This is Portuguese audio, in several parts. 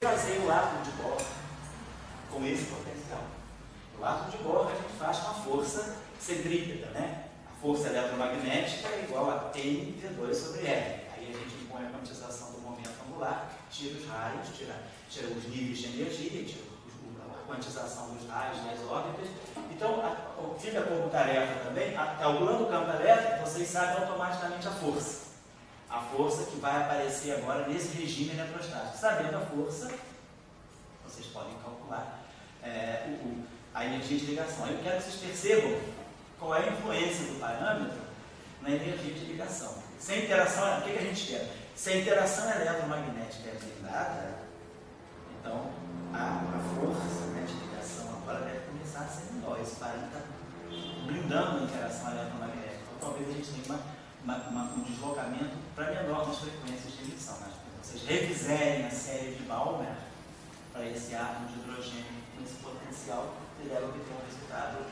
fazer o átomo de Bohr com esse potencial. O átomo de Bohr a gente faz com a força centrípeta, né? A força eletromagnética é igual a mv2 sobre r. Aí a gente impõe a quantização do momento angular, tira os raios, tira os níveis de energia, tira a quantização dos raios das órbitas. Então, fica como tarefa também, calculando o campo elétrico, vocês sabem automaticamente a força. A força que vai aparecer agora nesse regime eletrostático. Sabendo a força, vocês podem calcular a energia de ligação. Eu quero que vocês percebam qual é a influência do parâmetro na energia de ligação. Sem interação, o que a gente quer? Se a interação eletromagnética é blindada, então a força, né, de ligação agora deve começar a ser menor. Esse parâmetro está blindando a interação eletromagnética. Então talvez a gente tenha um deslocamento para menor nas frequências de emissão. Mas vocês refiserem a série de Balmer para esse átomo de hidrogênio com esse potencial, ele deve obter um resultado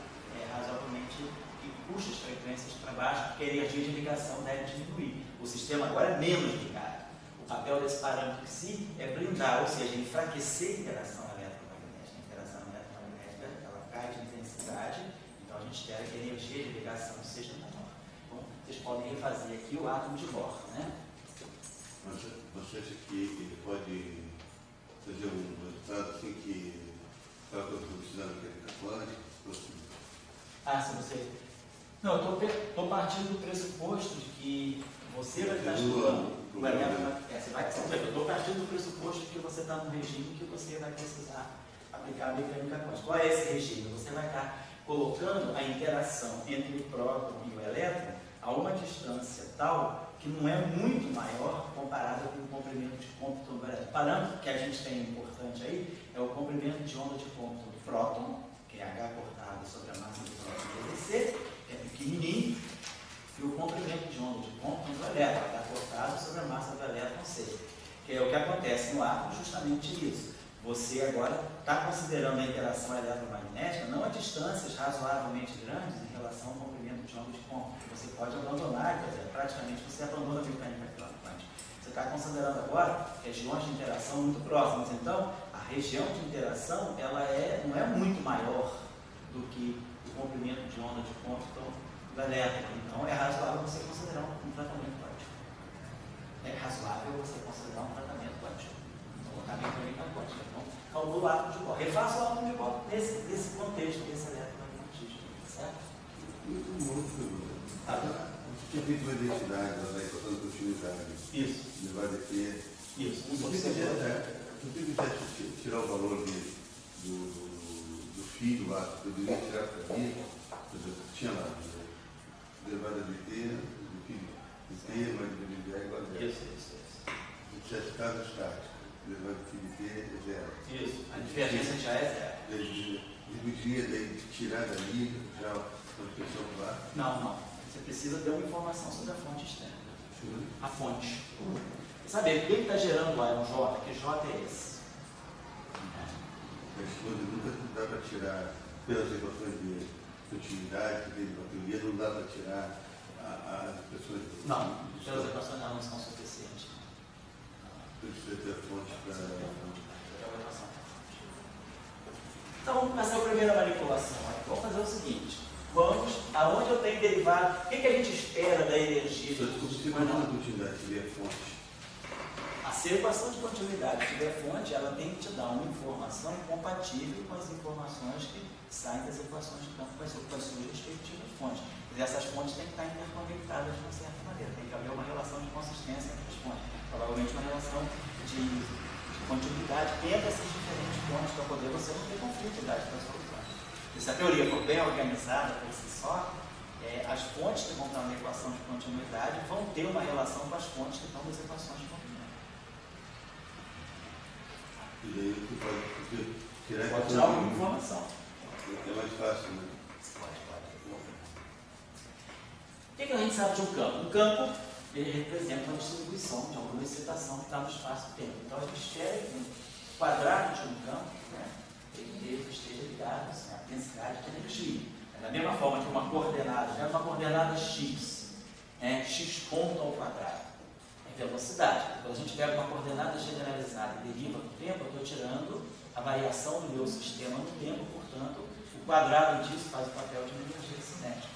razoavelmente que puxa as frequências para baixo, porque a energia de ligação deve diminuir. O sistema agora é menos ligado. O papel desse parâmetro em si é blindar, ou seja, enfraquecer a interação eletromagnética. A interação eletromagnética ela cai de intensidade, então a gente espera que a energia de ligação seja menor. Então, vocês podem refazer aqui o átomo de Bohr, né? Mas você acha que ele pode fazer um resultado assim que para a velocidade mecânica quântica? Se você... Não, eu estou partindo do pressuposto de que você vai estar estudando. Eu estou partindo do pressuposto de que você está num regime que você vai precisar aplicar a mecânica quântica. Qual é esse regime? Você vai estar colocando a interação entre o próton e o elétron a uma distância tal que não é muito maior comparada com o comprimento de cômputo do elétron. O parâmetro que a gente tem importante aí é o comprimento de onda de cômputo do próton, que é H cortado sobre a massa do próton dc, que é pequenininho, e o comprimento de onda de cômputo do elétron, H cortado sobre a massa do elétron C, que é o que acontece no átomo, justamente isso. Você agora está considerando a interação eletromagnética não a distâncias razoavelmente grandes em relação ao comprimento de onda de cômputo, que você pode abandonar, quer dizer, praticamente você abandona a mecânica quântica. Você está considerando agora regiões de interação muito próximas. Então, a região de interação ela não é muito maior do que o comprimento de onda de cômputo do elétron. Então, é razoável você considerar um tratamento quântico. É razoável você considerar um tratamento quântico. A mecânica quântica. Então, calcula o átomo de Bohr. Refaça o átomo de Bohr nesse contexto, desse eletromagnetismo. Certo? Muito. Você tinha feito uma identidade da equação de continuidade. Isso. Ele vai ter. Isso. Se você quiser tirar o valor do φ do átomo, poderia tirar para mim, tinha lá, derivada de t, do φ de t mais de é igual a zero. Isso. Se tivesse caso estático, derivada de φ de t é zero. Isso. A divergência já é zero. Ele podia tirar dali já a expressão do átomo? Não. Você precisa ter uma informação sobre a fonte externa. A fonte. Saber o que está gerando lá é um J, que J é esse? Mas nunca dá para tirar, pelas equações de continuidade que tem na teoria, não dá para tirar as expressões. Não, pelas equações não são suficientes. Precisa ter a fonte para. Então vamos começar a primeira manipulação. Vamos fazer o seguinte. Aonde eu tenho derivado, o que a gente espera da energia? Se a continuidade tiver fonte. Se a equação de continuidade tiver fonte, ela tem que te dar uma informação compatível com as informações que saem das equações de campo com as suas respectivas fontes. E essas fontes têm que estar interconectadas de uma certa maneira. Tem que haver uma relação de consistência entre as fontes. Provavelmente uma relação de continuidade entre essas diferentes fontes para poder você não ter conflituidade com as soluções. E se a teoria for bem organizada por si só, as fontes que vão estar na equação de continuidade vão ter uma relação com as fontes que estão nas equações de comprimento. E daí você pode tirar Pode tirar alguma informação. É mais fácil, né? Pode. O que a gente sabe de um campo? Um campo, ele representa uma distribuição de alguma excitação que está no espaço-tempo. Então, a gente espera que um quadrado de um campo, ele esteja ligado à densidade de energia. Da mesma forma que uma coordenada x, x ponto ao quadrado, velocidade. Quando a gente pega uma coordenada generalizada e deriva no tempo, eu estou tirando a variação do meu sistema no tempo, portanto, o quadrado disso faz o papel de uma energia cinética.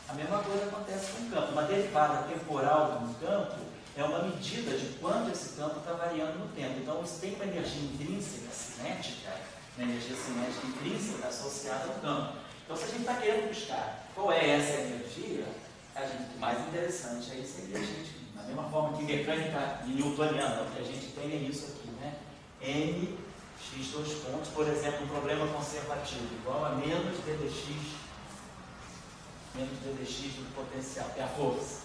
A mesma coisa acontece com o campo. Uma derivada temporal de um campo é uma medida de quanto esse campo está variando no tempo. Então, isso tem uma energia intrínseca cinética, uma energia cinética intrínseca associada ao campo. Então, se a gente está querendo buscar qual é essa energia, o mais interessante aí seria a gente, da mesma forma que mecânica newtoniana, o que a gente tem é isso aqui, né? M, x, dois pontos, por exemplo, um problema conservativo, igual a menos ddx do potencial, que é a força.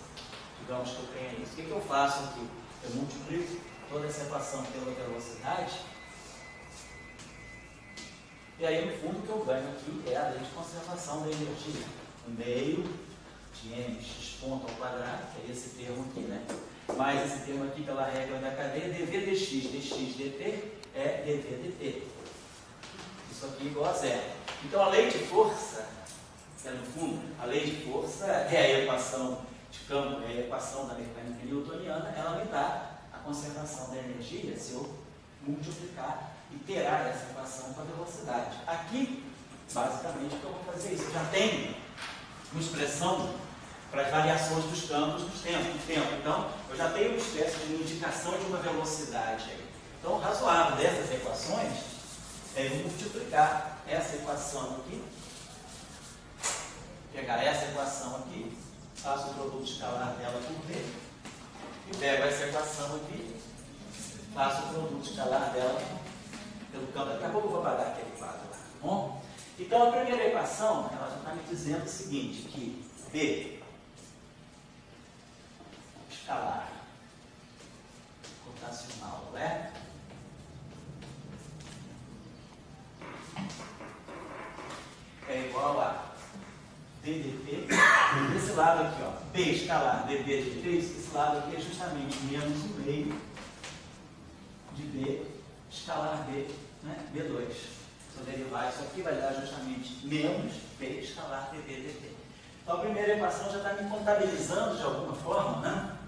Digamos que eu tenha isso. O que eu faço aqui? Eu multiplico toda essa equação pela velocidade, e aí, no fundo, o que eu ganho aqui é a lei de conservação da energia. O meio de mx ponto ao quadrado, que é esse termo aqui, né? Mais esse termo aqui pela regra da cadeia, dv dx, dx dt é dv dt. Isso aqui é igual a zero. Então, a lei de força, que é no fundo, a lei de força é a equação de campo, é a equação da mecânica newtoniana, ela me dá a conservação da energia se eu multiplicar e terá essa equação com a velocidade. Aqui, basicamente, o que eu vou fazer é isso. Eu já tenho uma expressão para as variações dos campos do tempo. Então, eu já tenho uma espécie de indicação de uma velocidade aí. Então, o razoável dessas equações é eu multiplicar essa equação aqui, pegar essa equação aqui, faço o produto escalar dela por V, e pego essa equação aqui, faço o produto escalar dela pelo campo. Daqui a pouco eu vou apagar aquele quadro lá, tá bom? Então, a primeira equação, ela já está me dizendo o seguinte, que B escalar rotacional é igual a ddt, desse lado aqui, ó, B escalar dB de 3, esse lado aqui é justamente menos o meio de B escalar B, né? B2. Se eu derivar isso aqui, vai dar justamente menos B escalar dB dt. Então, a primeira equação já está me contabilizando, de alguma forma, né?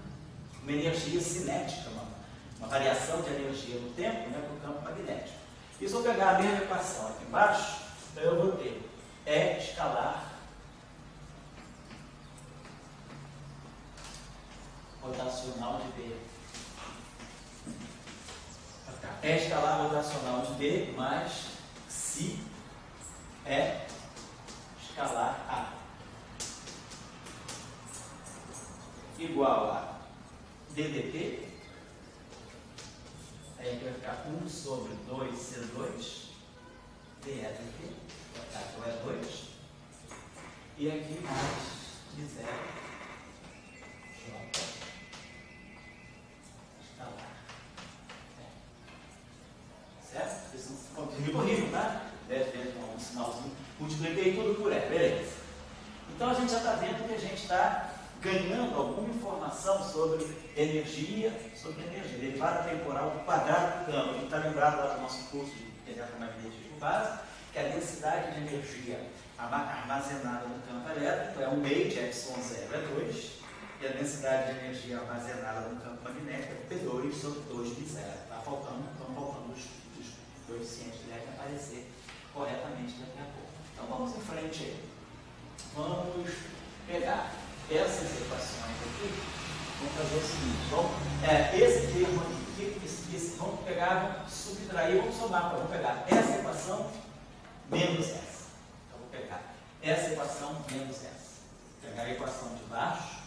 Uma energia cinética, uma variação de energia no tempo, né, para o campo magnético. E se eu pegar a mesma equação aqui embaixo, então eu vou ter E escalar rotacional de B. E escalar rotacional de B mais si E escalar A. Igual a ddt, aí vai ficar 1 sobre 2c2 ddt, então é 2, e aqui mais de 0 j escalar. Certo? Isso é horrível, tá? Deve ter um sinalzinho. Multipliquei tudo por E, beleza. Então a gente já está vendo que a gente está ganhando alguma informação sobre energia, derivada temporal do quadrado do campo. A gente está lembrado lá do nosso curso de eletromagnetismo básico, que a densidade de energia armazenada no campo elétrico é 1 meio de ε0 é 2, e a densidade de energia armazenada no campo magnético é P2 sobre 2 de 0. Estão faltando os coeficientes que devem aparecer corretamente daqui a pouco. Então vamos em frente aí. Vamos pegar essas equações aqui, vamos fazer o seguinte, esse termo aqui, vamos pegar, vamos subtrair, vamos somar, vamos pegar essa equação menos essa. Então, vou pegar essa equação menos essa. Vou pegar a equação de baixo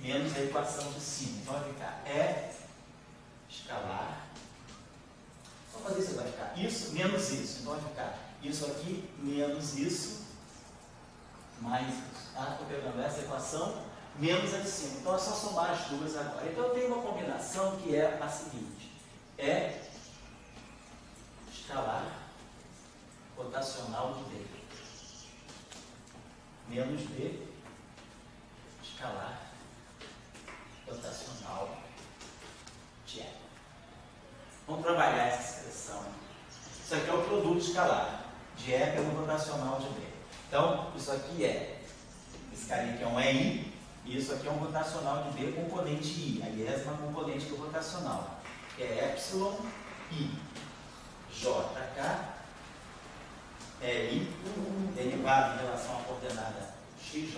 menos a equação de cima. Então, vai ficar E escalar. Vamos fazer isso, vai ficar isso menos isso. Então, vai ficar isso aqui menos isso mais isso. Tá? Estou pegando essa equação menos a de cima. Então, é só somar as duas agora. Então, eu tenho uma combinação que é a seguinte. É escalar rotacional de B menos B escalar rotacional de E. Vamos trabalhar essa expressão. Isso aqui é o produto escalar de E pelo rotacional de B. Então, isso aqui é, esse carinha aqui é um EI, E isso aqui é um rotacional de B componente I, a iésima componente do rotacional. É epsilon I, JK, I, derivado em relação à coordenada XJ,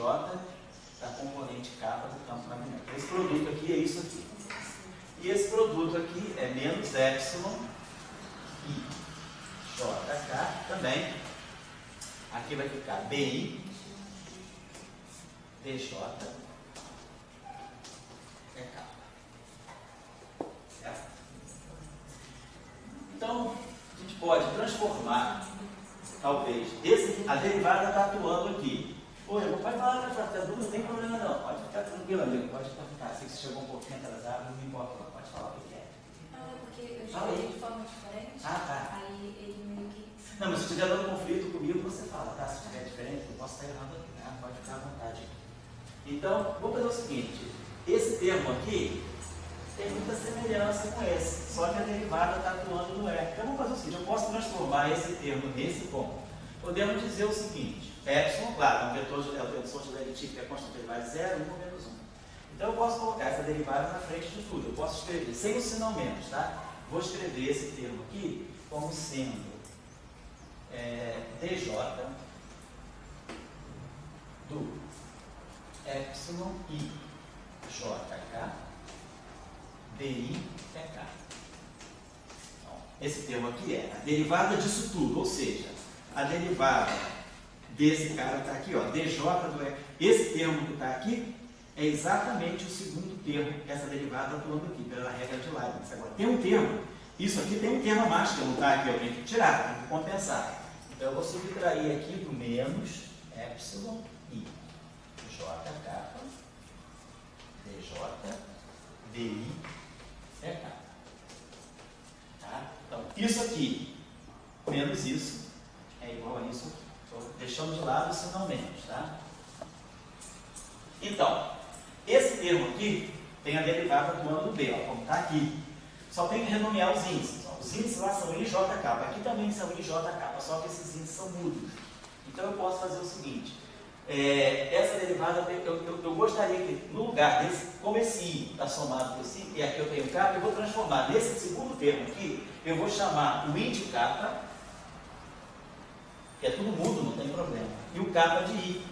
da componente K do campo magnético. Esse produto aqui é isso aqui. E esse produto aqui é menos epsilon I, JK, também. Aqui vai ficar BI, DJ, é K. Certo? Então, a gente pode transformar, talvez, a derivada está atuando aqui. Oi, pode falar, não tem problema não, pode ficar tranquilo, amigo, pode perguntar. Sei que você chegou um pouquinho atrasado, não me importa não, pode falar o que é. Ah, é porque eu escolhi de forma diferente, tá. Aí ele meio que... Não, mas se estiver dando conflito comigo, você fala, tá? Se estiver diferente, eu posso estar errado aqui, né? Pode ficar à vontade. Então, vou fazer o seguinte, esse termo aqui tem muita semelhança com esse, só que a derivada está atuando no E. Então, vamos fazer o seguinte, eu posso transformar esse termo nesse ponto. Podemos dizer o seguinte, epsilon, claro, é o vetor de Lagrange, que é a constante derivada de 0, 1 menos 1. Então, eu posso colocar essa derivada na frente de tudo. Eu posso escrever, sem o sinal menos, tá? Vou escrever esse termo aqui como sendo DJ do epsilon I JK DI TK. Então, esse termo aqui é a derivada disso tudo, ou seja, a derivada desse cara está aqui, ó, DJ do E. Esse termo que está aqui é exatamente o segundo termo, essa derivada atuando aqui, pela regra de Leibniz. Agora, tem um termo, isso aqui tem um termo a mais que não está aqui, eu tenho que tirar, tenho que compensar. Então, eu vou subtrair aqui do menos epsilon I JK DJ DI TK. Tá? Então, isso aqui menos isso é igual a isso aqui. Estou deixando de lado o sinal menos, tá? Então, esse termo aqui tem a derivada atuando no B, ó, como está aqui. Só tem que renomear os índices. Ó. Os índices lá são I, J, K. Aqui também são I, J, K, só que esses índices são mudos. Então eu posso fazer o seguinte. Essa derivada, eu gostaria que no lugar desse, como esse I está somado com esse I, e aqui eu tenho K, eu vou transformar nesse segundo termo aqui, eu vou chamar o I de K, que é tudo mudo, não tem problema, e o K de I.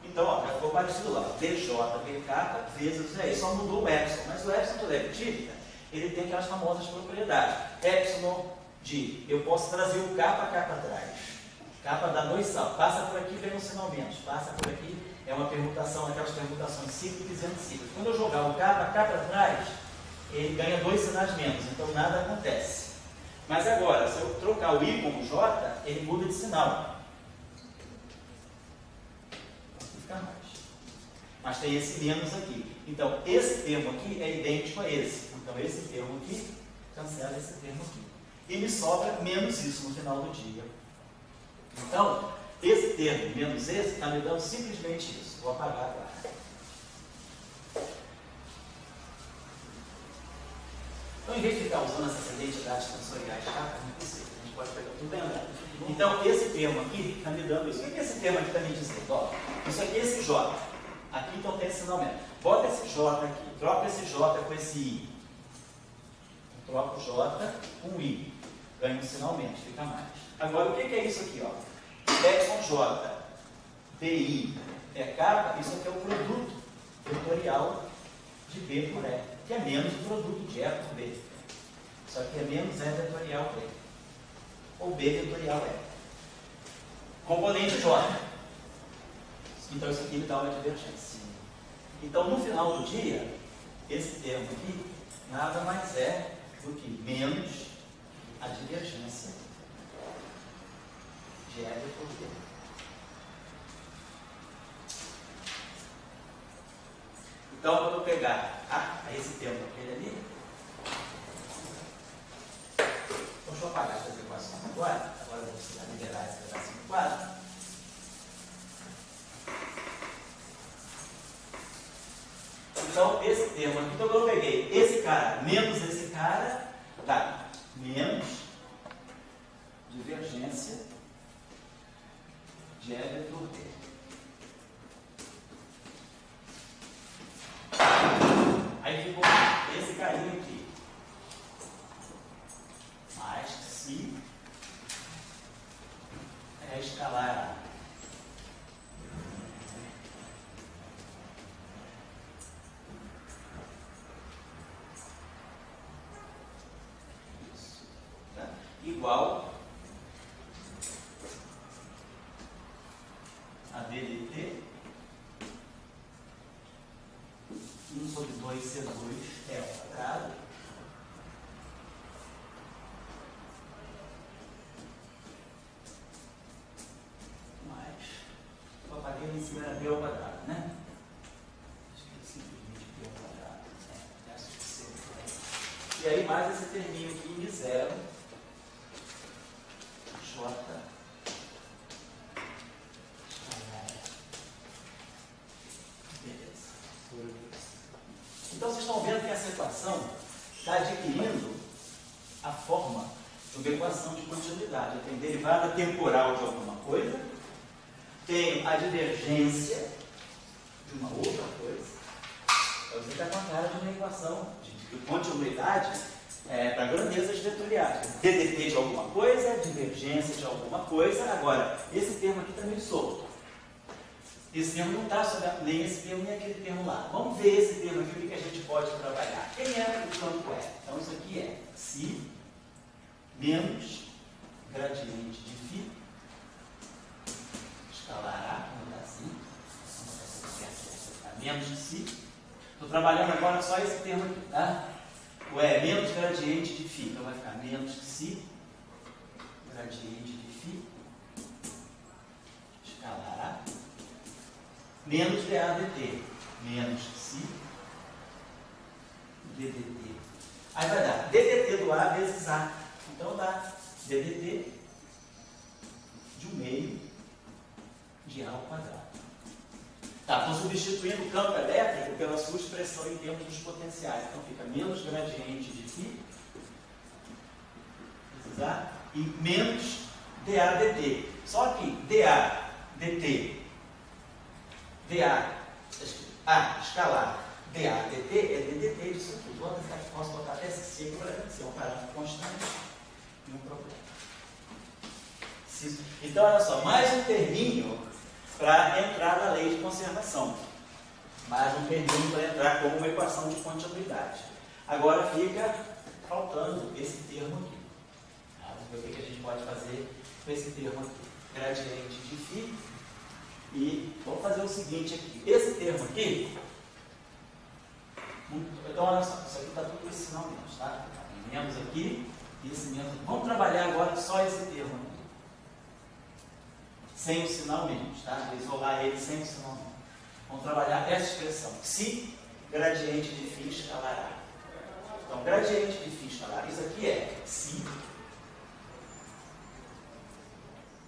Então, ó, já ficou parecido lá, DJPK vezes o I, só mudou o epsilon, mas o epsilon de Leibniz, ele tem aquelas famosas propriedades. Epsilon de, eu posso trazer o K para cá para trás. K dá 2 saltos, passa por aqui, vem um sinal menos, passa por aqui, é uma permutação, aquelas permutações cíclicas e anticíclicas. Quando eu jogar o K para cá para trás, ele ganha 2 sinais menos, então nada acontece. Mas agora, se eu trocar o I com o J, ele muda de sinal. Mas tem esse menos aqui. Então, esse termo aqui é idêntico a esse. Então, esse termo aqui cancela esse termo aqui. E me sobra menos isso no final do dia. Então, esse termo menos esse está me dando simplesmente isso. Vou apagar agora. Então, em vez de ficar usando essas identidades tensoriais chatas, não precisa. A gente pode pegar tudo bem. Então, esse termo aqui está me dando isso. O que esse termo aqui está me dizendo? Ó, isso aqui é esse J. Aqui então tem esse sinal menos. Bota esse J aqui. Troca esse J com esse I. Troca o J com o I. Ganha um sinal menos, fica mais. Agora, o que é isso aqui? Ó? Epsilon J, DI, TK, isso aqui é o produto vetorial de B por E, que é menos o produto de E por B. Isso aqui é menos E vetorial B. Ou B vetorial E. Componente J. Então, isso aqui me dá uma divergência. Então, no final do dia, esse termo aqui nada mais é do que menos a divergência de E por B. Então, quando eu pegar esse termo aquele ali, deixa eu apagar essas equações agora. Agora eu vou precisar liberar esse pedacinho do quadro. Então, esse termo aqui, então eu peguei esse cara menos esse cara, dá menos divergência de E vetor D. Aí ficou esse carinho aqui. Mais psi é escalar A. Isso. Tá? Igual a DDT 1 sobre 2C2 é ao quadrado mais, eu apaguei em cima era B ao quadrado, né? Acho que é simplesmente B ao quadrado, é suficiente. E aí mais esse terminho aqui em zero, J. Então, vocês estão vendo que essa equação está adquirindo a forma de uma equação de continuidade. Tem derivada temporal de alguma coisa, tem a divergência de uma outra coisa. Então, você está com a cara de uma equação de continuidade para grandezas vetoriais. DDT de alguma coisa, divergência de alguma coisa. Agora, esse termo aqui está meio solto. Esse termo não está sobre nem esse termo, nem aquele termo lá. Vamos ver esse termo aqui, o que a gente pode trabalhar. Quem é o campo é? Então, isso aqui é si menos gradiente de φ, escalar A, vamos dar assim, menos de si. Estou trabalhando agora só esse termo aqui, tá? O é menos gradiente de φ, então vai ficar menos que si, gradiente de φ, escalar A, menos DADT, menos si, DDT. Aí vai dar DDT do A vezes A. Então dá DDT de 1/2 de A ao quadrado. Tá, estou substituindo o campo elétrico pela sua expressão em termos dos potenciais. Então fica menos gradiente de φ, vezes A, e menos DADT. Só que DADT escalar DADT é DDT disso aqui. Posso botar até esse ciclo, se é um parâmetro constante e um problema. Então, olha só, mais um terminho para entrar na lei de conservação. Mais um terminho para entrar como uma equação de continuidade. Agora fica faltando esse termo aqui. Vamos ver o que a gente pode fazer com esse termo aqui. Gradiente de φ. E vamos fazer o seguinte aqui. Esse termo aqui, então olha só, isso aqui está tudo esse sinal menos, tá? Menos aqui e esse menos aqui. Vamos trabalhar agora só esse termo aqui. Sem o sinal menos, tá? Vou isolar ele sem o sinal menos. Vamos trabalhar essa expressão. Se gradiente de φ escalar A. Então, gradiente de φ escalar A, isso aqui é si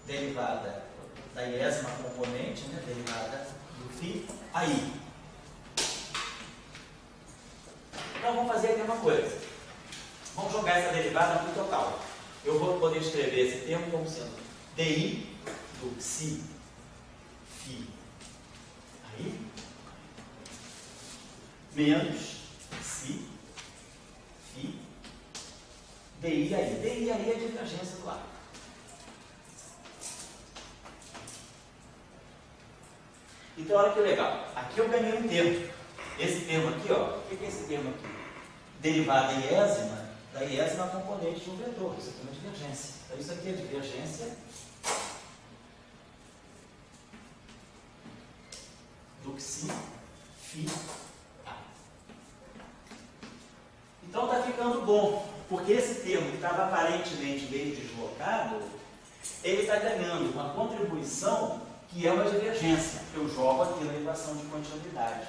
derivada da iésima componente, né, derivada do φ, aí. Então vamos fazer a mesma coisa. Vamos jogar essa derivada para o total. Eu vou poder escrever esse termo como sendo di do psi φ aí menos psi φ di aí. Di aí é a divergência do ar. Então, olha que legal. Aqui eu ganhei um termo. Esse termo aqui, ó. O que é esse termo aqui? Derivada iésima da iésima componente de um vetor. Isso aqui é uma divergência. Então, isso aqui é divergência do psi φ A. Então, está ficando bom. Porque esse termo que estava aparentemente meio deslocado, ele está ganhando uma contribuição que é uma divergência, que eu jogo aqui na equação de continuidade.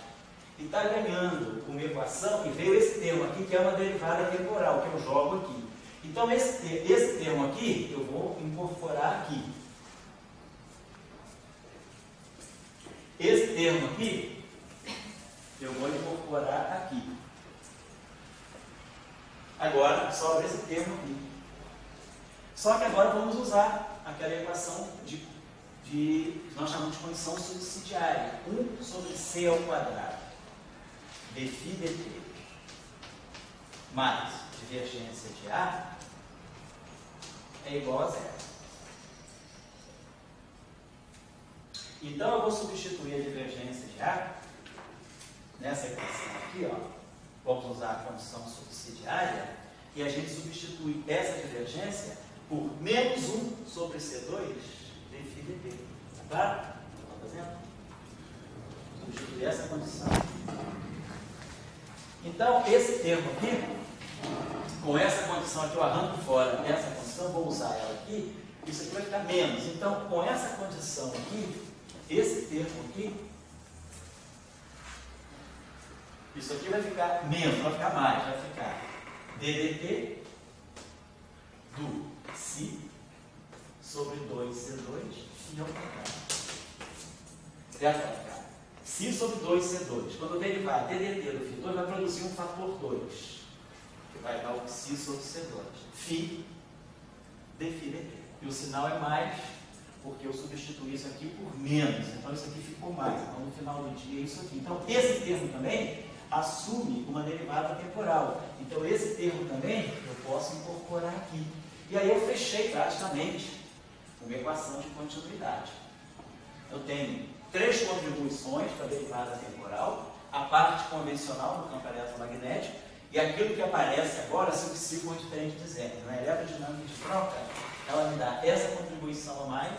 E está ganhando uma equação, e veio esse termo aqui, que é uma derivada temporal, que eu jogo aqui. Então, esse termo aqui, eu vou incorporar aqui. Esse termo aqui, eu vou incorporar aqui. Agora, sobra esse termo aqui. Só que agora vamos usar aquela equação de que nós chamamos de condição subsidiária, 1 sobre C ao quadrado, dφ dt, mais divergência de A é igual a 0. Então eu vou substituir a divergência de A nessa equação aqui, ó. Vamos usar a condição subsidiária e a gente substitui essa divergência por menos 1 sobre C2 dφ dt. Tá claro? Está fazendo? Substituir essa condição. Então, esse termo aqui, com essa condição aqui, eu arranco fora essa condição, vou usar ela aqui, isso aqui vai ficar menos. Então, com essa condição aqui, esse termo aqui, isso aqui vai ficar menos, vai ficar mais, vai ficar ddt do φ sobre 2c2 φ ao quadrado. Certo? Vai ficar φ sobre 2c2. Quando eu derivar ddt do φ2, vai produzir um fator 2, que vai dar o φ sobre c2. φ dφ dt. E o sinal é mais, porque eu substituí isso aqui por menos. Então isso aqui ficou mais. Então no final do dia é isso aqui. Então esse termo também assume uma derivada temporal. Então esse termo também eu posso incorporar aqui. E aí eu fechei praticamente uma equação de continuidade. Eu tenho 3 contribuições para a derivada temporal, a parte convencional do campo eletromagnético e aquilo que aparece agora, se o psi for diferente de zero. Na eletrodinâmica de troca, ela me dá essa contribuição a mais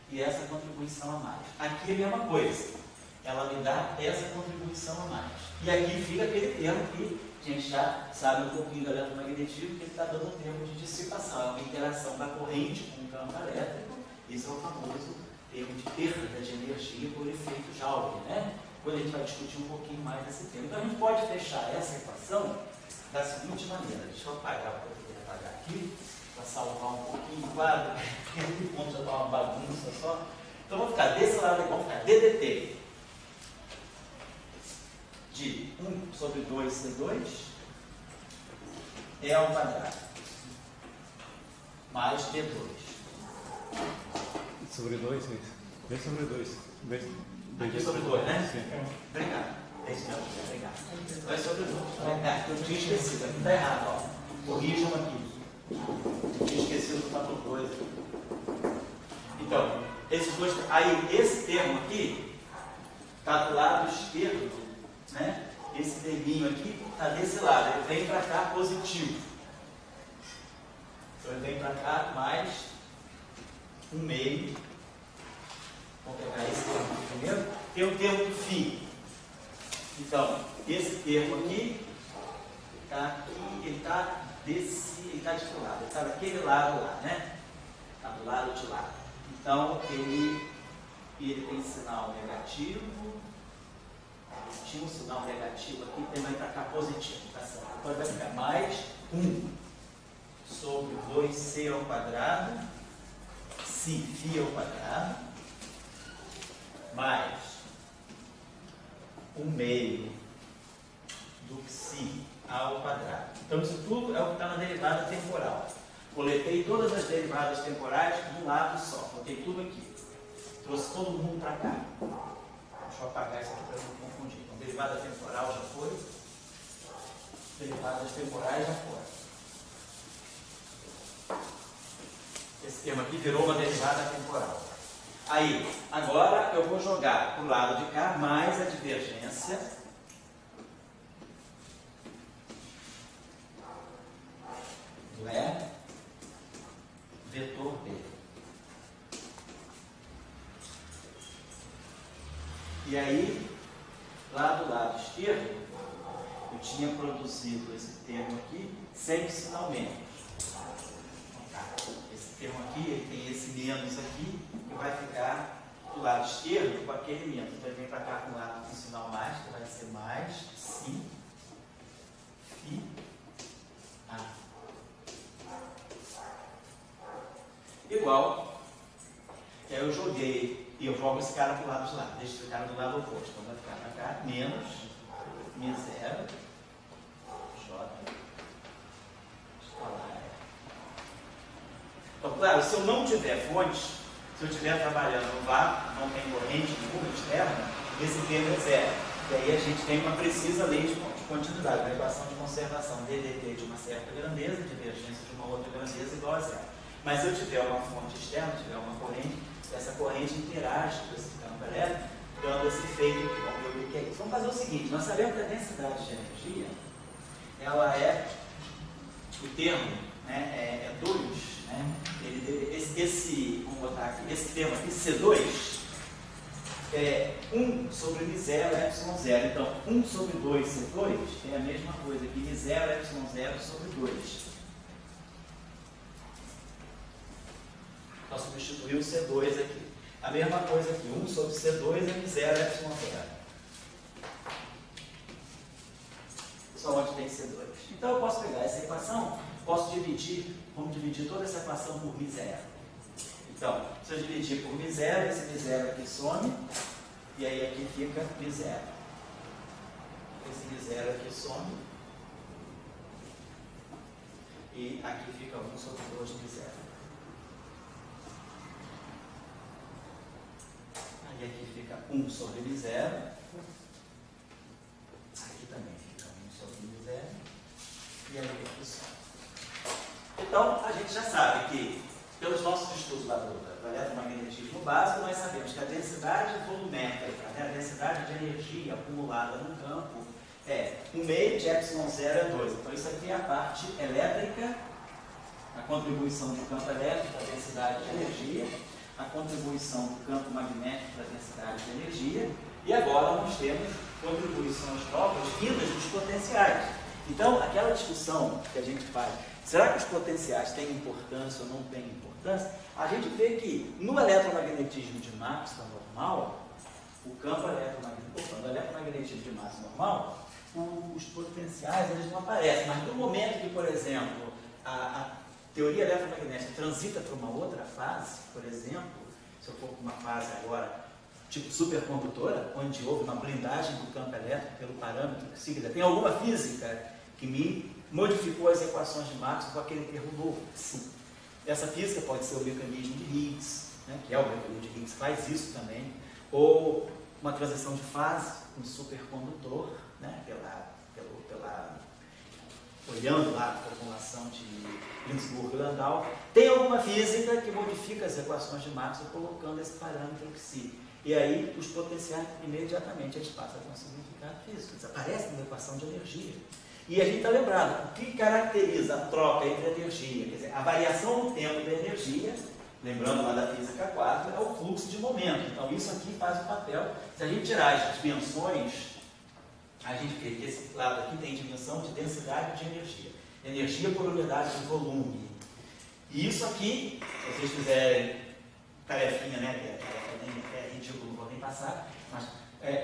e essa contribuição a mais. Aqui é a mesma coisa. Ela me dá essa contribuição a mais. E aqui fica aquele termo que a gente já sabe um pouquinho do eletromagnetismo, que ele está dando o termo de dissipação. É uma interação da corrente com o campo elétrico. Isso é o famoso termo de perda de energia por efeito Joule, né? Depois a gente vai discutir um pouquinho mais desse termo. Então a gente pode fechar essa equação da seguinte maneira. Deixa eu apagar o que eu queria apagar aqui, para salvar um pouquinho o quadro, porque o ponto já está uma bagunça só. Então vamos ficar desse lado aqui, vamos ficar ddt de 1 sobre 2c2 é ao quadrado mais d2. Sobre 2, isso. B sobre 2. Aqui sobre 2, né? Sim. Obrigado. É isso mesmo, obrigado. 2 sobre 2. Eu tinha esquecido, aqui está errado, ó. Corrijam aqui. Eu tinha esquecido do fator 2 aqui. Então, esses dois. Aí, esse termo aqui está do lado esquerdo, né? Esse terminho aqui está desse lado. Ele vem para cá positivo. Então, ele vem para cá mais 1/2. Vamos pegar esse termo aqui primeiro. Tem o termo do φ. Então, esse termo aqui está aqui, ele está ele está de que lado? Ele está daquele lado lá, né? Está do lado de lá. Então, ele tem sinal negativo. Tinha um sinal negativo aqui, então vai para cá positivo, tá certo? Então vai ficar mais 1 sobre 2c ao quadrado, φ ao quadrado, mais 1/2 do φ ao quadrado. Então isso tudo é o que está na derivada temporal. Coletei todas as derivadas temporais de um lado só, botei tudo aqui. Trouxe todo mundo para cá. Deixa eu apagar isso aqui para não confundir. Então, derivada temporal já foi. Derivadas temporais já foram. Esse termo aqui virou uma derivada temporal. Aí, agora eu vou jogar para o lado de cá mais a divergência. Do E vetor B. E aí, lá do lado esquerdo, eu tinha produzido esse termo aqui sem o sinal menos. Esse termo aqui, ele tem esse menos aqui, que vai ficar do lado esquerdo com aquele menos. Então, ele vem para cá com o lado com o sinal mais, que vai ser mais φ A. Igual, que aí eu joguei, e eu jogo esse cara para o lado de lá, deixo esse cara do lado oposto. Então vai ficar para cá, menos, M0, J, escalar. Então, claro, se eu não tiver fonte, Se eu estiver trabalhando no vácuo, não tem corrente nenhuma externa, esse termo é zero. E aí a gente tem uma precisa lei de continuidade, uma equação de conservação ddt de uma certa grandeza, divergência de uma outra grandeza igual a zero. Mas se eu tiver uma fonte externa, tiver uma corrente, essa corrente interage com esse campo elétrico, dando esse efeito aqui. Vamos ver o que é isso. Vamos fazer o seguinte, nós sabemos que a densidade de energia, ela é, o termo, né, é 2, né? Vamos botar aqui, esse termo aqui, C2, é 1 sobre μ0 ε0. Então, 1 sobre 2C2 é a mesma coisa que μ0 ε0 sobre 2. Então, substituir o C2 aqui. A mesma coisa aqui, 1 sobre C2 é μ0 ε0. Só onde tem C2. Então, eu posso pegar essa equação, posso dividir, vamos dividir toda essa equação por μ0. Então, se eu dividir por μ0, esse μ0 aqui some, e aí aqui fica μ0. Esse μ0 aqui some, e aqui fica 1 sobre 2 μ0. Aí aqui fica 1 sobre μ0. Aqui também fica 1 sobre μ0. E aí aqui some. Então, a gente já sabe que, pelos nossos estudos lá do eletromagnetismo básico, nós sabemos que a densidade volumétrica, né, a densidade de energia acumulada no campo é 1 meio de ε0 é 2. Então, isso aqui é a parte elétrica, a contribuição do campo elétrico para a densidade de energia, a contribuição do campo magnético para a densidade de energia, e agora nós temos contribuições próprias vindas dos potenciais. Então, aquela discussão que a gente faz, será que os potenciais têm importância ou não têm importância? A gente vê que no eletromagnetismo de Maxwell normal, o campo eletromagnético, no eletromagnetismo de Maxwell normal, os potenciais eles não aparecem, mas no momento que, por exemplo, a teoria eletromagnética transita para uma outra fase, por exemplo, se eu for para uma fase agora tipo supercondutora, onde houve uma blindagem do campo elétrico pelo parâmetro que sigla, tem alguma física que me modificou as equações de Maxwell com aquele termo novo? Sim. Essa física pode ser o mecanismo de Higgs, né, que é o mecanismo de Higgs, faz isso também, ou uma transição de fase com supercondutor, né, olhando lá a formulação de Ginzburg e Landau, tem alguma física que modifica as equações de Maxwell colocando esse parâmetro psi. E aí os potenciais imediatamente eles passam a ter um significado físico, eles aparecem na equação de energia. E a gente está lembrado, o que caracteriza a troca entre a energia, quer dizer, a variação no tempo da energia, lembrando lá da física 4, é o fluxo de momento. Então isso aqui faz o papel, se a gente tirar as dimensões, a gente vê que esse lado aqui tem dimensão de densidade de energia. Energia por unidade de volume. E isso aqui, se vocês fizerem tarefinha, né, que é ridículo, não vou nem passar, mas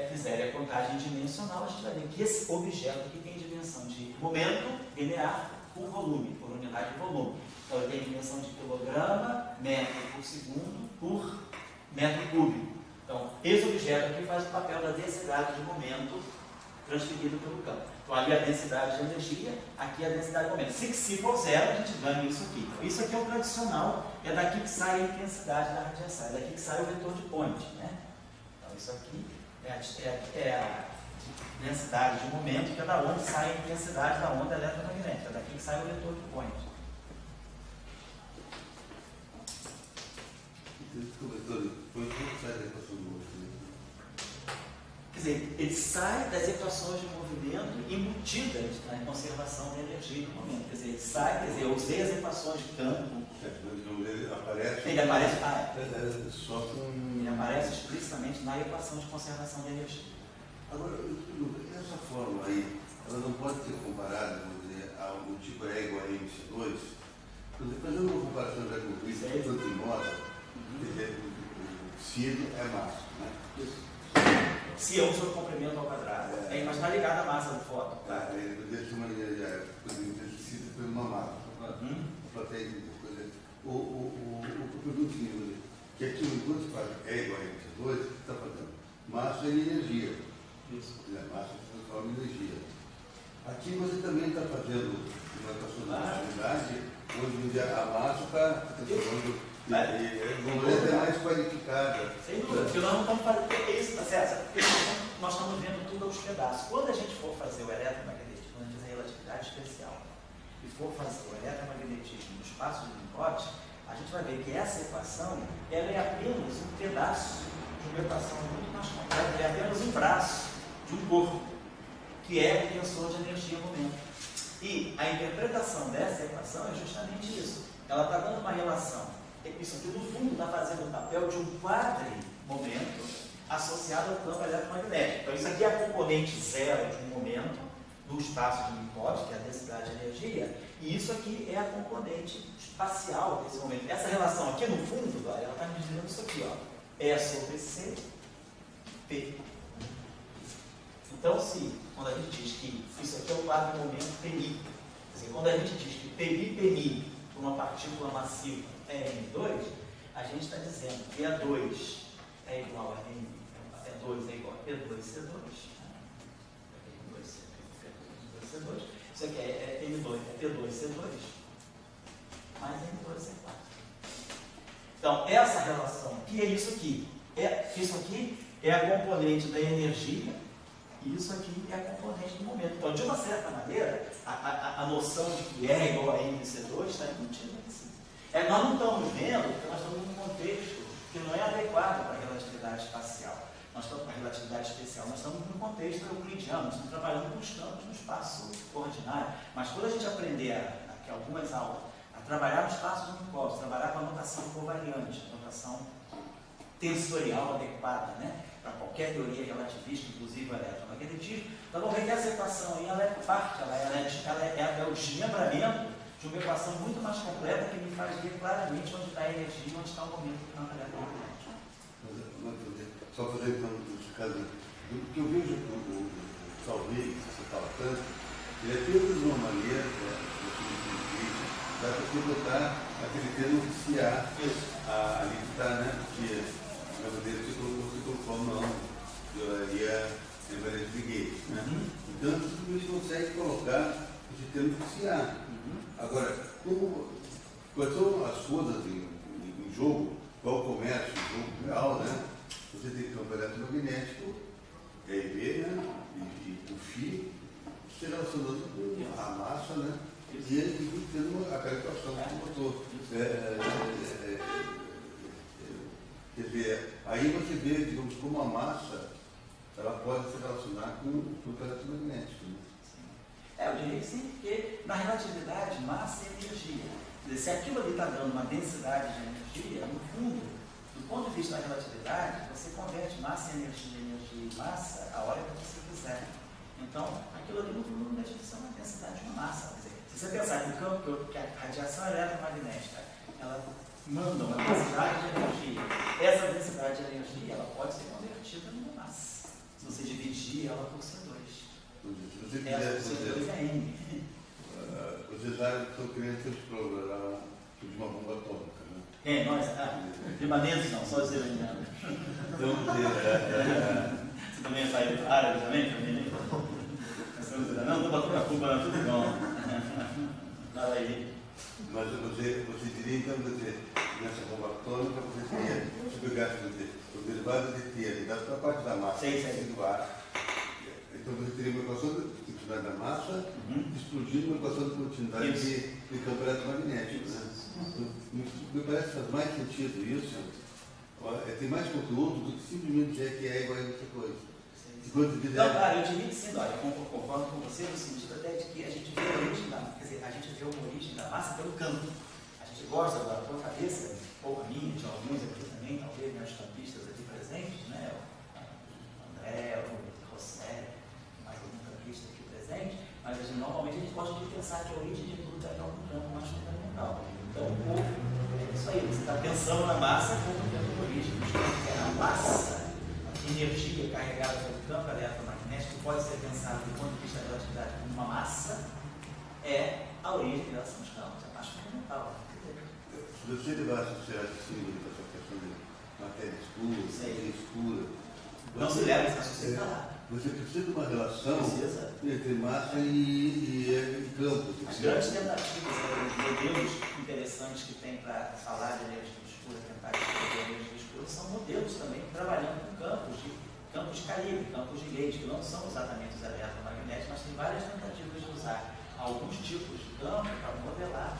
fizerem a contagem dimensional, a gente vai ver que esse objeto aqui tem dimensão de momento linear por volume, por unidade de volume. Então ele tem dimensão de quilograma, metro por segundo, por metro cúbico. Então esse objeto aqui faz o papel da densidade de momento transferido pelo campo. Então ali a densidade de energia, aqui a densidade de momento. Se for zero, a gente ganha isso aqui. Então, isso aqui é o tradicional, é daqui que sai a intensidade da radiação, é daqui que sai o vetor de Point, né? Então isso aqui é a densidade de momento, que é da onde sai a intensidade da onda eletromagnética, é daqui que sai o vetor de Point. Quer dizer, ele sai das equações de movimento embutidas na conservação da energia no momento. Quer dizer, ele sai, quer dizer, eu usei as equações de campo. Ele aparece explicitamente na equação de conservação da energia. Agora, essa fórmula aí, ela não pode ser comparada, vamos dizer, ao tipo E igual a MC2? Fazendo uma comparação já com o Luiz, tanto em moda, si é massa, né? Isso. Se é um sobre comprimento ao quadrado. Mas está ligado à massa do fóton. Tá? Ele chama de uma massa. O produto que aqui no se faz é igual a MC2, está fazendo massa e energia. Isso. Massa se transforma em energia. Aqui você também está fazendo uma equação da unidade, onde a massa está transformando. É mais qualificada. Sem dúvida, porque nós não estamos fazendo isso, tá certo? Nós estamos vendo tudo aos pedaços. Quando a gente for fazer o eletromagnetismo, quando a gente fizer relatividade especial, e for fazer o eletromagnetismo no espaço de Minkowski, a gente vai ver que essa equação ela é apenas um pedaço de uma equação muito mais completa, é apenas um braço de um corpo, que é o tensor de energia e momento. E a interpretação dessa equação é justamente isso. Ela está dando uma relação. Isso aqui, no fundo, está fazendo o papel de um quadrimomento associado ao campo eletromagnético. Então, isso aqui é a componente zero de um momento do espaço de Minkowski, que é a densidade de energia, e isso aqui é a componente espacial desse momento. Essa relação aqui, no fundo, ela está me dizendo isso aqui, ó, E sobre C, P. Então, quando a gente diz que isso aqui é o quadrimomento PMI, quer dizer, quando a gente diz que PMI por uma partícula massiva é M2, a gente está dizendo que E2 é igual a M, E2 é igual a P2C2. P2C2. Isso aqui é M2, é P2C2 mais M2C4. Então, essa relação, que é isso aqui? Isso aqui é a componente da energia e isso aqui é a componente do momento. Então, de uma certa maneira, a noção de que é igual a MC2 está embutida assim. Nós não estamos vendo, porque nós estamos num contexto que não é adequado para a relatividade espacial. Nós estamos para a relatividade especial, nós estamos num contexto euclidiano, nós estamos trabalhando com os campos no espaço ordinário. Mas quando a gente aprender, aqui algumas aulas, a trabalhar no espaço de Minkowski, trabalhar com a notação covariante, a notação tensorial adequada, né? Para qualquer teoria relativista, inclusive o eletromagnetismo, então vamos ver que essa equação aí, ela é parte, ela é o desmembramento de uma equação muito mais completa que me faz ver claramente onde está a energia e onde está o momento do campo eletromagnético. Só fazer então os casos. O que eu vejo, talvez, você fala tanto, ele é apenas uma maneira, para você botar aquele termo oficiar ali que está, né? Que na maneira que você colocou a mão, eu levaria de Gates, né? Então, você consegue colocar esse termo oficiar. Agora, quais são as coisas em jogo, qual o comércio, o jogo real, né? Você tem campo eletromagnético, EV, né? E o fio, se relacionando com a massa, né? E ele tendo aquela equação que você botou. Quer dizer, aí você vê, digamos, como a massa ela pode se relacionar com o campo eletromagnético. Né? Eu diria que sim, porque na relatividade, massa é energia. Quer dizer, se aquilo ali está dando uma densidade de energia, no fundo, do ponto de vista da relatividade, você converte massa em energia, energia em massa a hora que você quiser. Então, aquilo ali no fundo não deixa de ser uma densidade de uma massa. Quer dizer, se você pensar que a radiação eletromagnética, ela manda uma densidade de energia, essa densidade de energia ela pode ser convertida numa massa. Se você dividir ela por C2. Se você quiser fazer, vocês já estão querendo explorar de uma bomba atômica, né? Nós, permanentes não, só dizer ainda. Então, você também sai do árabe também? Não, não botou a culpa, não, tudo bom. Fala aí. Mas você diria, então, nessa bomba atômica, você teria, se pegasse o derivado de T ligado para a parte da massa do ar. Então você teria uma equação de continuidade da massa explodindo uma equação de continuidade de campo eletromagnético. Né? Me parece que faz mais sentido isso. Tem mais conteúdo do que simplesmente dizer que é igual a outra coisa. Não, claro, eu diria que sim, olha, eu concordo com você no sentido até de que a gente vê a origem da massa, quer dizer, a gente vê uma origem da massa pelo campo. A gente gosta da tua cabeça, ou a minha, de alguns aqui também, talvez, né, os campistas aqui presentes, né, o André, o José, mais algum campista aqui presente, mas normalmente a gente gosta de pensar que a origem de tudo é algum campo mais fundamental. Então, o corpo, é isso aí, você está pensando na massa como campo de origem, a massa, energia carregada pelo campo eletromagnético pode ser pensada do ponto de vista da relatividade como uma massa, é a origem da relação dos campos, é mais fundamental. Se você levasse o seu raciocínio para essa questão de matéria escura, não se leva esse raciocínio para lá. Você precisa de uma relação entre massa e campo. As grandes tentativas, modelos interessantes interessantes que tem para falar de energia escura, tentar descrever energia escura, são modelos também trabalhando com campos de calibre, campos de gauge, que não são exatamente os eletromagnéticos, mas tem várias tentativas de usar alguns tipos de campo para modelar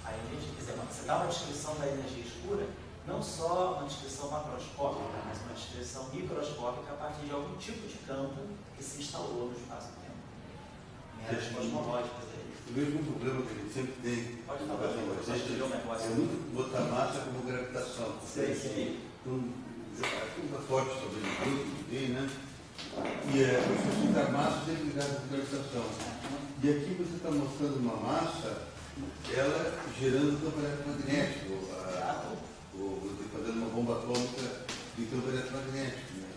a energia. Quer dizer, você dá uma descrição da energia escura, não só uma descrição macroscópica, mas uma descrição microscópica a partir de algum tipo de campo que se instalou no espaço-tempo. Em áreas cosmológicas. O mesmo problema que a gente sempre tem Pode falar, é muito botar massa como gravitação. Sei. Então, a curva forte sobre o grupo tem, né? E você fica massa sempre ligada com gravitação. E aqui você está mostrando uma massa, ela gerando campo eletromagnético, fazendo uma bomba atômica de campo eletromagnético. Né?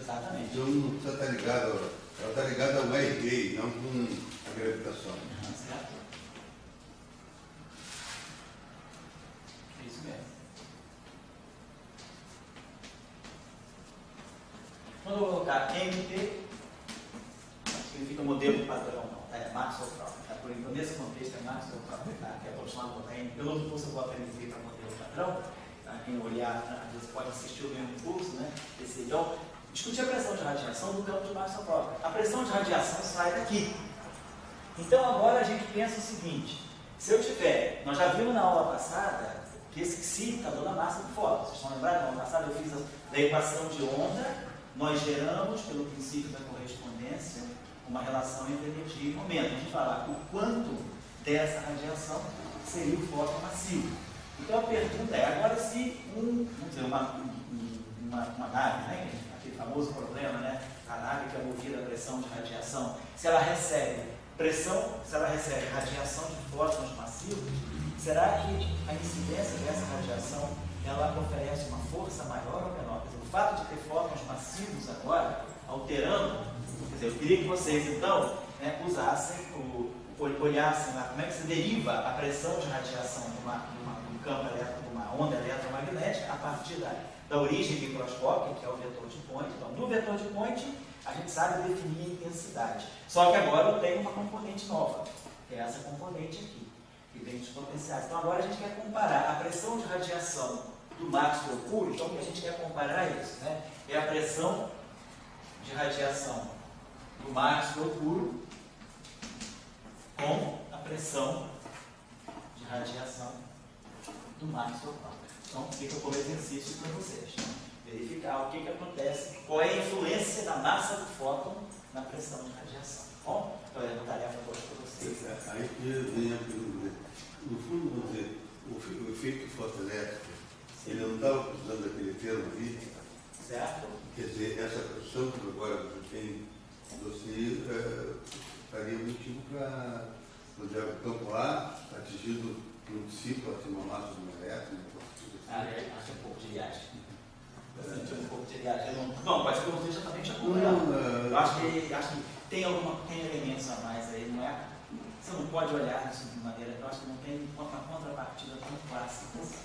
Exatamente. Então não precisa estar ligado, ela está ligada ao R-Gay, não com a gravitação. Certo? É isso mesmo. Quando eu colocar MT, significa modelo padrão, não, é Maxwell próprio. Tá? Por exemplo, nesse contexto é Maxwell próprio, tá? Que é aproximado botar MT. Pelo outro curso eu boto MT para modelo padrão. Tá? Quem olhar, às vezes pode assistir o mesmo curso, né? Então, discutir a pressão de radiação do campo de Maxwell próprio. A pressão de radiação sai daqui. Então agora a gente pensa o seguinte, se eu tiver, nós já vimos na aula passada que esse Xi está dando a massa do fóton. Vocês estão lembrados? Na aula passada eu fiz da equação de onda, nós geramos, pelo princípio da correspondência, uma relação entre energia e momento. A gente fala o quanto dessa radiação seria o fóton massivo. Então a pergunta é, agora se vamos dizer, uma nave, né, aquele famoso problema, né, a nave que é movida a pressão de radiação, se ela recebe radiação de fótons massivos, será que a incidência dessa radiação ela oferece uma força maior ou menor? Quer dizer, o fato de ter fótons massivos agora, alterando, quer dizer, eu queria que vocês então, né, olhassem lá como é que se deriva a pressão de radiação de um campo elétrico, de uma onda eletromagnética, a partir da origem microscópica, que é o vetor de Point. Então, no vetor de Point, a gente sabe definir a intensidade. Só que agora eu tenho uma componente nova, que é essa componente aqui, que vem dos potenciais. Então agora a gente quer comparar a pressão de radiação do Maxwell puro. Então o que a gente quer comparar é isso, né? É a pressão de radiação do Maxwell puro com a pressão de radiação do Maxwell próprio. Então fica como exercício para vocês. Verificar o que acontece, qual é a influência da massa do fóton na pressão de radiação. Bom, então é uma tarefa boa para vocês. Aí que vem a pergunta. No fundo, vamos dizer, o efeito fotoelétrico, ele não estava precisando daquele termo ali. Certo? Quer dizer, essa pressão que agora você faria motivo para o campo A atingido no ciclo, assim, uma massa de um elétron. Acho um pouco de viagem. Não, pode ser que eu não esteja exatamente acompanhando. Eu acho que tem elementos a mais aí, não é? Você não pode olhar isso de maneira. Eu acho que não tem uma contrapartida tão clássica assim.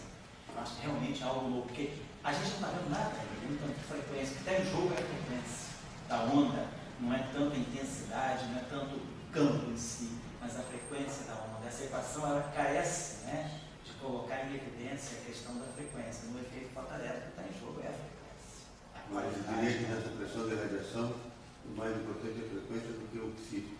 Eu acho que realmente é algo louco, porque a gente não está vendo nada ainda, não tem frequência. O que está em jogo é a frequência da onda, não é tanto a intensidade, não é tanto o campo em si, mas a frequência da onda. Essa equação ela carece, né, de colocar em evidência a questão da frequência. No efeito fotoelétrico está em jogo é a frequência. Mas eu diria que nessa pressão de radiação, o mais importante é a frequência do que o psíquico.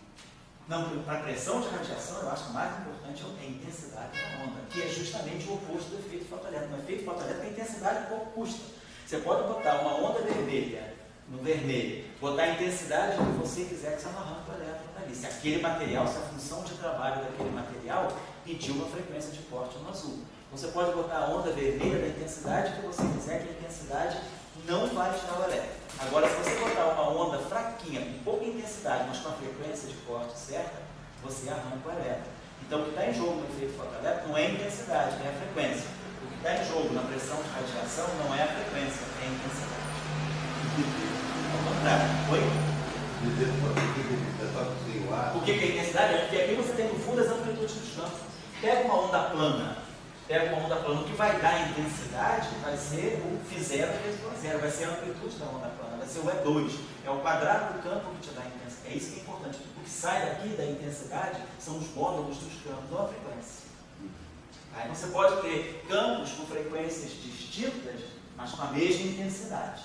Não, para a pressão de radiação, eu acho que o mais importante é a intensidade da onda, que é justamente o oposto do efeito fotoelétrico. No efeito fotoelétrico, a intensidade pouco custa. Você pode botar uma onda vermelha no vermelho, botar a intensidade que você quiser, que você não arranca o elétron dali. Se aquele material, se a função de trabalho daquele material pediu uma frequência de corte no azul. Você pode botar a onda vermelha da intensidade que você quiser, que a intensidade não vai tirar o elétron. Agora, se você botar uma onda fraquinha, com pouca intensidade, mas com a frequência de corte certa, você arranca o elétron. Então, o que está em jogo no efeito fotoelétrico não é a intensidade, é a frequência. O que está em jogo na pressão de radiação não é a frequência, é a intensidade. Ao contrário. Oi? O que é a intensidade? É porque aqui você tem no fundo as amplitudes dos campos. Pega uma onda plana. O que vai dar a intensidade vai ser o φ0 vezes o A0, vai ser a amplitude da onda plana, vai ser o E2, é o quadrado do campo que te dá a intensidade. É isso que é importante. O que sai daqui da intensidade são os módulos dos campos, não a frequência. Aí você pode ter campos com frequências distintas, mas com a mesma intensidade.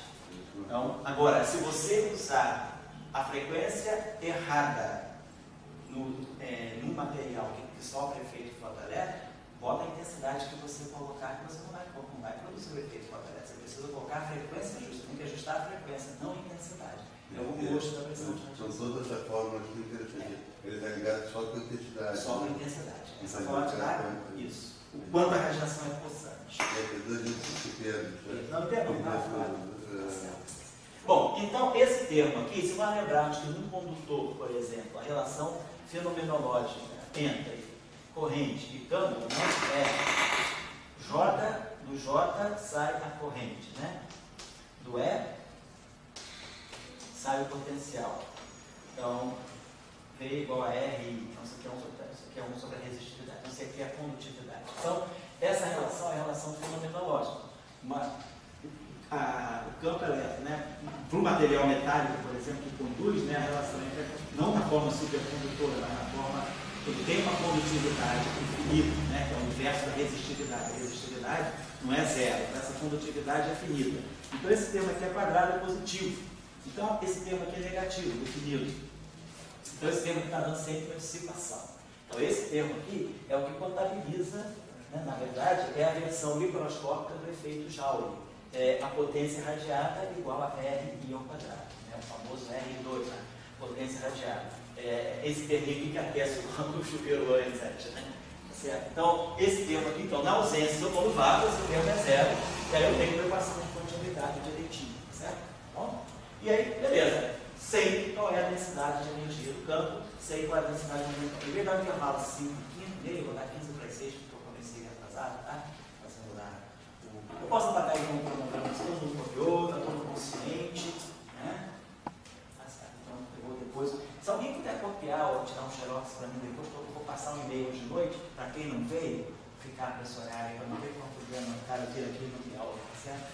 Então, agora, se você usar a frequência errada num material que sofre efeito fotoelétrico, bota a intensidade que você colocar, que você não vai produzir o efeito fotoelétrico. Você precisa colocar a frequência justa, tem que ajustar a frequência, não a intensidade. É o gosto da pressão de radiação. São todas as formas que ele está ligado só com a intensidade. Só com a intensidade. Essa forma de dar, isso. O quanto a radiação é pulsante. Dois vezes se perde. Não tem nada. Bom, então esse termo aqui, se nós lembrarmos que no condutor, por exemplo, a relação fenomenológica entre corrente e campo, né, é J, do J sai a corrente, né? Do E sai o potencial. Então, V igual a R, então isso aqui é um sobre a resistividade, então isso aqui é a condutividade. Então, essa relação é a relação fenomenológica. O campo elétrico, né, para o material metálico, por exemplo, que conduz, né, a relação entre, não na forma supercondutora, mas na forma que ele tem uma condutividade infinita, né, que é o inverso da resistividade. A resistividade não é zero, essa condutividade é finita. Então esse termo aqui é quadrado é positivo. Então esse termo aqui é negativo, definido. Então esse termo aqui está dando sempre uma dissipação. Então esse termo aqui é o que contabiliza, né, na verdade, é a versão microscópica do efeito Joule. A potência radiada igual a RI ao quadrado, né? O famoso R2, né? Potência radiada. Esse termo aqui que aquece o chuveiro antes, né? Certo? Então, esse termo aqui, então, na ausência, se eu estou no vácuo, esse termo é zero, e aí eu tenho uma equação de continuidade direitinho, certo? Bom, e aí, beleza. Sei qual é a densidade de energia do campo, sei qual é a densidade de energia do campo. Eu vou dar um intervalo 5, 15, vou dar 15 para 6, porque eu comecei atrasado, tá? Eu posso apagar aí como cronograma, se todo mundo copiou, está todo consciente, né? Tá certo, então eu vou depois. Se alguém quiser copiar ou tirar um xerox para mim depois, eu vou passar um e-mail de noite, para quem não veio, ficar com esse horário, para não ter problema, cara, eu tiro aqui no minha aula, tá certo?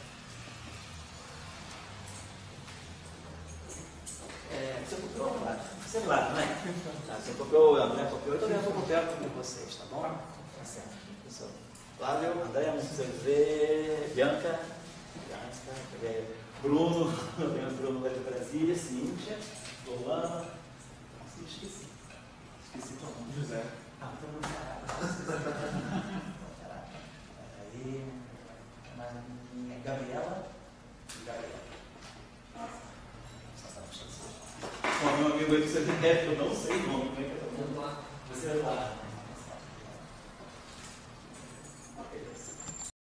Você copiou, Vlad? Você, Vlad, não é? Tá, você copiou, André copiou, então eu vou copiar com vocês, tá bom? Tá certo. Pessoal. Flávio, André, você Bianca, Bruno, Bruno vai de Brasília, Cíntia, Luana, esqueci todo mundo. José. Ah, todo mundo aí, Gabriela. Bom, meu amigo aí que você tem eu não sei o nome, como é que é? Você vai lá.